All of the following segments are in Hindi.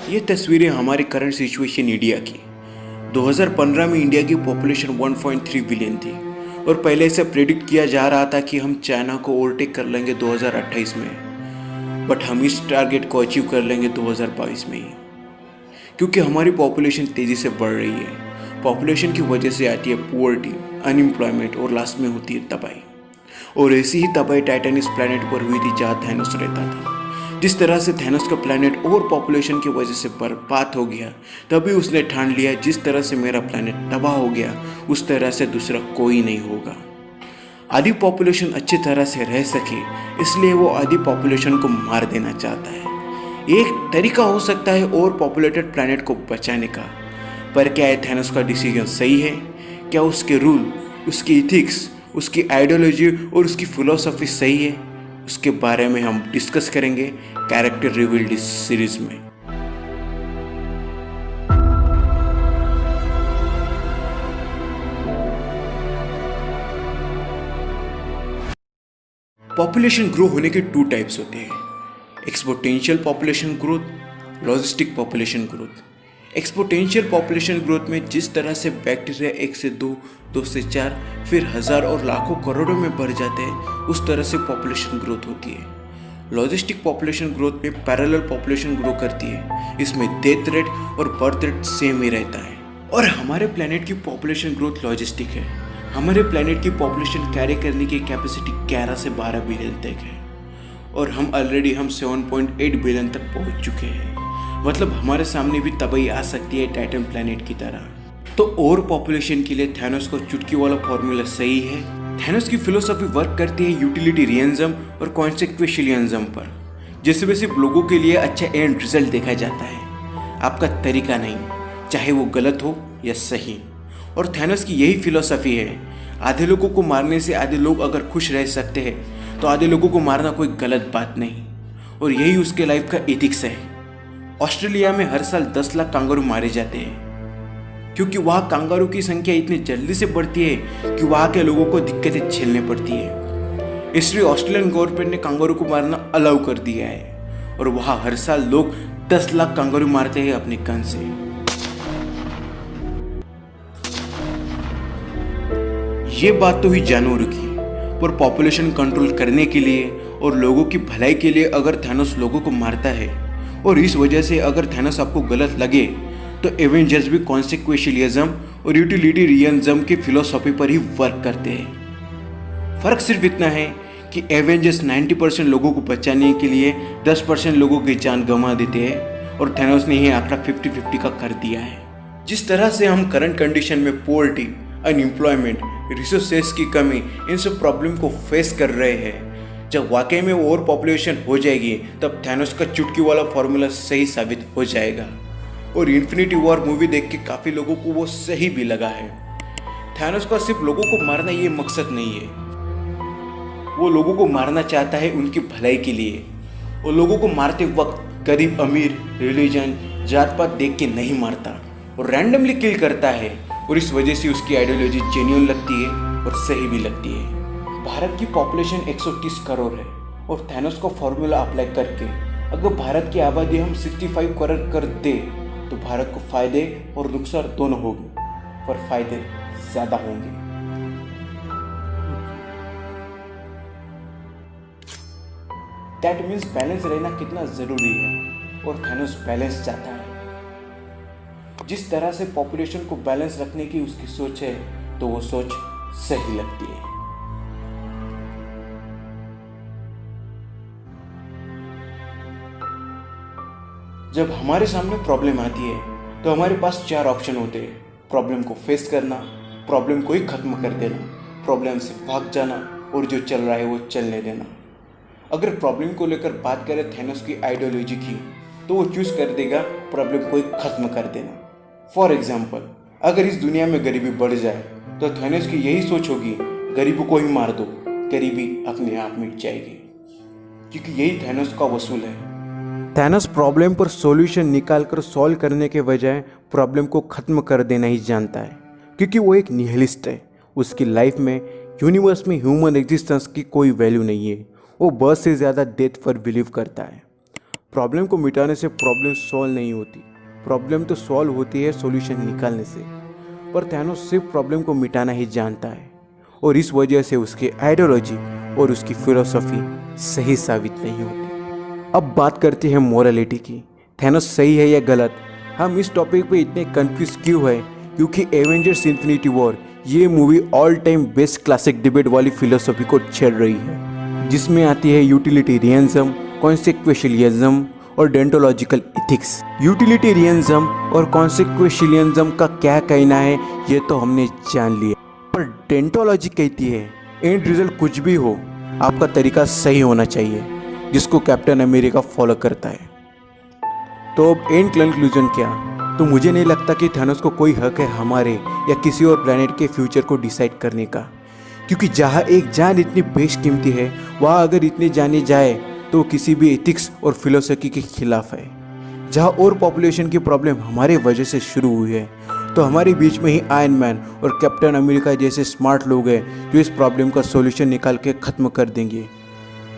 ये तस्वीरें हमारी करंट सिचुएशन इंडिया की। 2015 में इंडिया की पॉपुलेशन 1.3 बिलियन थी और पहले से प्रेडिक्ट किया जा रहा था कि हम चाइना को ओवरटेक कर लेंगे 2028 में, बट हम इस टारगेट को अचीव कर लेंगे 2022 में ही, क्योंकि हमारी पॉपुलेशन तेज़ी से बढ़ रही है। पॉपुलेशन की वजह से आती है पुअर्टी, अनएम्प्लॉयमेंट और लास्ट में होती है तबाही। और ऐसी ही तबाही टाइटन इस प्लैनेट पर हुई थी जहाँ थैनोस रहता था। जिस तरह से थैनोस का प्लैनेट और पॉपुलेशन की वजह से बर्बाद हो गया, तभी उसने ठान लिया जिस तरह से मेरा प्लैनेट तबाह हो गया उस तरह से दूसरा कोई नहीं होगा। आधी पॉपुलेशन अच्छी तरह से रह सके इसलिए वो आधी पॉपुलेशन को मार देना चाहता है। एक तरीका हो सकता है और पॉपुलेटेड प्लैनेट को बचाने का, पर क्या है थैनोस का डिसीजन सही है? क्या उसके रूल, उसकी इथिक्स, उसकी आइडियोलॉजी और उसकी फिलॉसफी सही है? उसके बारे में हम डिस्कस करेंगे कैरेक्टर रिवील्ड इस सीरीज में। पॉपुलेशन ग्रो होने के 2 टाइप्स होते हैं, exponential population growth, logistic population growth. Exponential population growth में जिस तरह से बैक्टीरिया 1 से 2, 2 से 4, फिर हजार और लाखों करोड़ों में बढ़ जाते हैं, उस तरह से पॉपुलेशन ग्रोथ होती है। लॉजिस्टिक पॉपुलेशन ग्रोथ में पैरेलल पॉपुलेशन ग्रो करती है। इसमें डेथ रेट और बर्थ रेट सेम ही रहता है। और हमारे प्लैनेट की पॉपुलेशन ग्रोथ लॉजिस्टिक है। हमारे प्लैनेट की पॉपुलेशन कैरी करने की कैपेसिटी 11 से 12 बिलियन तक है और हम 7.8 बिलियन तक पहुंच चुके हैं। मतलब हमारे सामने भी तबाही आ सकती है टाइटन प्लैनेट की तरह। तो और पॉपुलेशन के लिए थैनोस को चुटकी वाला फॉर्मूला सही है। थैनोस की फिलोसॉफी वर्क करती है यूटिलिटेरियनिज्म और कॉन्सेक्वेंशियलिज्म पर, जिसमें सिर्फ लोगों के लिए अच्छा एंड रिजल्ट देखा जाता है, आपका तरीका नहीं, चाहे वो गलत हो या सही। और थैनोस की यही फिलोसॉफी है, आधे लोगों को मारने से आधे लोग अगर खुश रह सकते हैं तो आधे लोगों को मारना कोई गलत बात नहीं। और यही उसके लाइफ का एथिक्स है। ऑस्ट्रेलिया में हर साल 10 लाख कांगारू मारे जाते हैं क्योंकि वहाँ कांगारू की संख्या इतनी जल्दी से बढ़ती है कि वहाँ के लोगों को दिक्कतें झेलने पड़ती है। इसलिए ऑस्ट्रेलियन गवर्नमेंट ने कांगारू को मारना अलाउ कर दिया है और वहाँ हर साल लोग 10 लाख कांगारू मारते हैं अपने गन से। ये बात तो हुई जानवरों की, पर पॉपुलेशन कंट्रोल करने के लिए और लोगों की भलाई के लिए अगर थैनोस लोगों को मारता है और इस वजह से अगर थैनोस आपको गलत लगे तो एवेंजर्स भी कॉन्सेक्वेंशियलिज्म और यूटिलिटेरियनिज्म की फिलोसॉफी पर ही वर्क करते हैं। फर्क सिर्फ इतना है कि एवेंजर्स 90% लोगों को बचाने के लिए 10% लोगों की जान गंवा देते हैं और थैनोस ने यह आंकड़ा 50-50 का कर दिया है। जिस तरह से हम करंट कंडीशन में पोवर्टी, अनएम्प्लॉयमेंट, रिसोर्सेस की कमी, इन सब प्रॉब्लम को फेस कर रहे हैं, जब वाकई में ओवर पॉपुलेशन हो जाएगी तब थैनोस का चुटकी वाला फॉर्मूला सही साबित हो जाएगा। और इन्फिनिटी वॉर मूवी देख के काफ़ी लोगों को वो सही भी लगा है। थैनोस का सिर्फ लोगों को मारना ये मकसद नहीं है, वो लोगों को मारना चाहता है उनकी भलाई के लिए। वो लोगों को मारते वक्त गरीब अमीर, रिलीजन, जात पात देख के नहीं मारता और रैंडमली किल करता है। और इस वजह से उसकी आइडियोलॉजी जेन्युइन लगती है और सही भी लगती है। भारत की पॉपुलेशन 130 करोड़ है और थैनोस का फॉर्मूला अप्लाई करके अगर भारत की आबादी हम 65 करोड़ कर दे तो भारत को फायदे और नुकसान दोनों होंगे, पर फायदे ज्यादा होंगे। दैट मीन्स बैलेंस रहना कितना जरूरी है और थैनोस बैलेंस चाहता है। जिस तरह से पॉपुलेशन को बैलेंस रखने की उसकी सोच है तो वो सोच सही लगती है। जब हमारे सामने प्रॉब्लम आती है तो हमारे पास 4 ऑप्शन होते हैं। प्रॉब्लम को फेस करना, प्रॉब्लम को ही खत्म कर देना, प्रॉब्लम से भाग जाना और जो चल रहा है वो चलने देना। अगर प्रॉब्लम को लेकर बात करें थैनोस की आइडियोलॉजी की तो वो चूज कर देगा प्रॉब्लम को ही खत्म कर देना। फॉर एग्जाम्पल, अगर इस दुनिया में गरीबी बढ़ जाए तो थैनोस की यही सोच होगी, गरीबों को ही मार दो, गरीबी अपने आप मिट जाएगी, क्योंकि यही थैनोस का वसूल है। थैनोस प्रॉब्लम पर सॉल्यूशन निकाल कर सॉल्व करने के बजाय प्रॉब्लम को ख़त्म कर देना ही जानता है, क्योंकि वो एक निहिलिस्ट है। उसकी लाइफ में, यूनिवर्स में ह्यूमन एग्जिस्टेंस की कोई वैल्यू नहीं है। वो बर्थ से ज़्यादा डेथ पर बिलीव करता है। प्रॉब्लम को मिटाने से प्रॉब्लम सॉल्व नहीं होती, प्रॉब्लम तो सॉल्व होती है सॉल्यूशन निकालने से। पर थैनोस सिर्फ प्रॉब्लम को मिटाना ही जानता है और इस वजह से उसकी आइडियोलॉजी और उसकी फिलोसफी सही साबित नहीं होती। अब बात करते हैं मोरालिटी की। थैनोस सही है या गलत? हम इस टॉपिक पे इतने कंफ्यूज क्यों है? क्योंकि एवेंजर्स इन्फिनिटी वॉर ये movie all time best classic debate वाली फिलोसफी को छेड़ रही है, जिसमें आती है यूटिलिटेरियनिज्म, कॉन्सेक्वेंशियलिज्म और डेंटोलॉजिकल इथिक्स। यूटिलिटेरियनिज्म और कॉन्सेक्वेंशियलिज्म का क्या कहना है ये तो हमने जान लिया, पर डेंटोलॉजी कहती है एंड रिजल्ट कुछ भी हो, आपका तरीका सही होना चाहिए, जिसको कैप्टन अमेरिका फॉलो करता है। तो अब एंड कंक्लूजन क्या? तो मुझे नहीं लगता कि थैनोस को कोई हक है हमारे या किसी और प्लेनेट के फ्यूचर को डिसाइड करने का, क्योंकि जहाँ एक जान इतनी बेशकीमती है वहाँ अगर इतने जाने जाए तो किसी भी एथिक्स और फिलोसफी के खिलाफ है। जहाँ और पॉपुलेशन की प्रॉब्लम हमारे वजह से शुरू हुई है, तो हमारे बीच में ही आयरन मैन और कैप्टन अमेरिका जैसे स्मार्ट लोग हैं जो इस प्रॉब्लम का सॉल्यूशन निकाल के ख़त्म कर देंगे।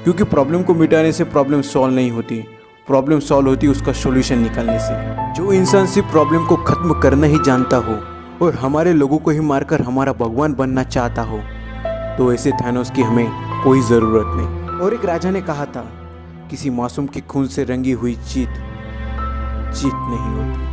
क्योंकि प्रॉब्लम को मिटाने से प्रॉब्लम सॉल्व नहीं होती, प्रॉब्लम सॉल्व होती उसका सॉल्यूशन निकालने से। जो इंसान सिर्फ प्रॉब्लम को ख़त्म करना ही जानता हो और हमारे लोगों को ही मारकर हमारा भगवान बनना चाहता हो, तो ऐसे थैनोस की हमें कोई ज़रूरत नहीं। और एक राजा ने कहा था, किसी मासूम के खून से रंगी हुई जीत नहीं होती।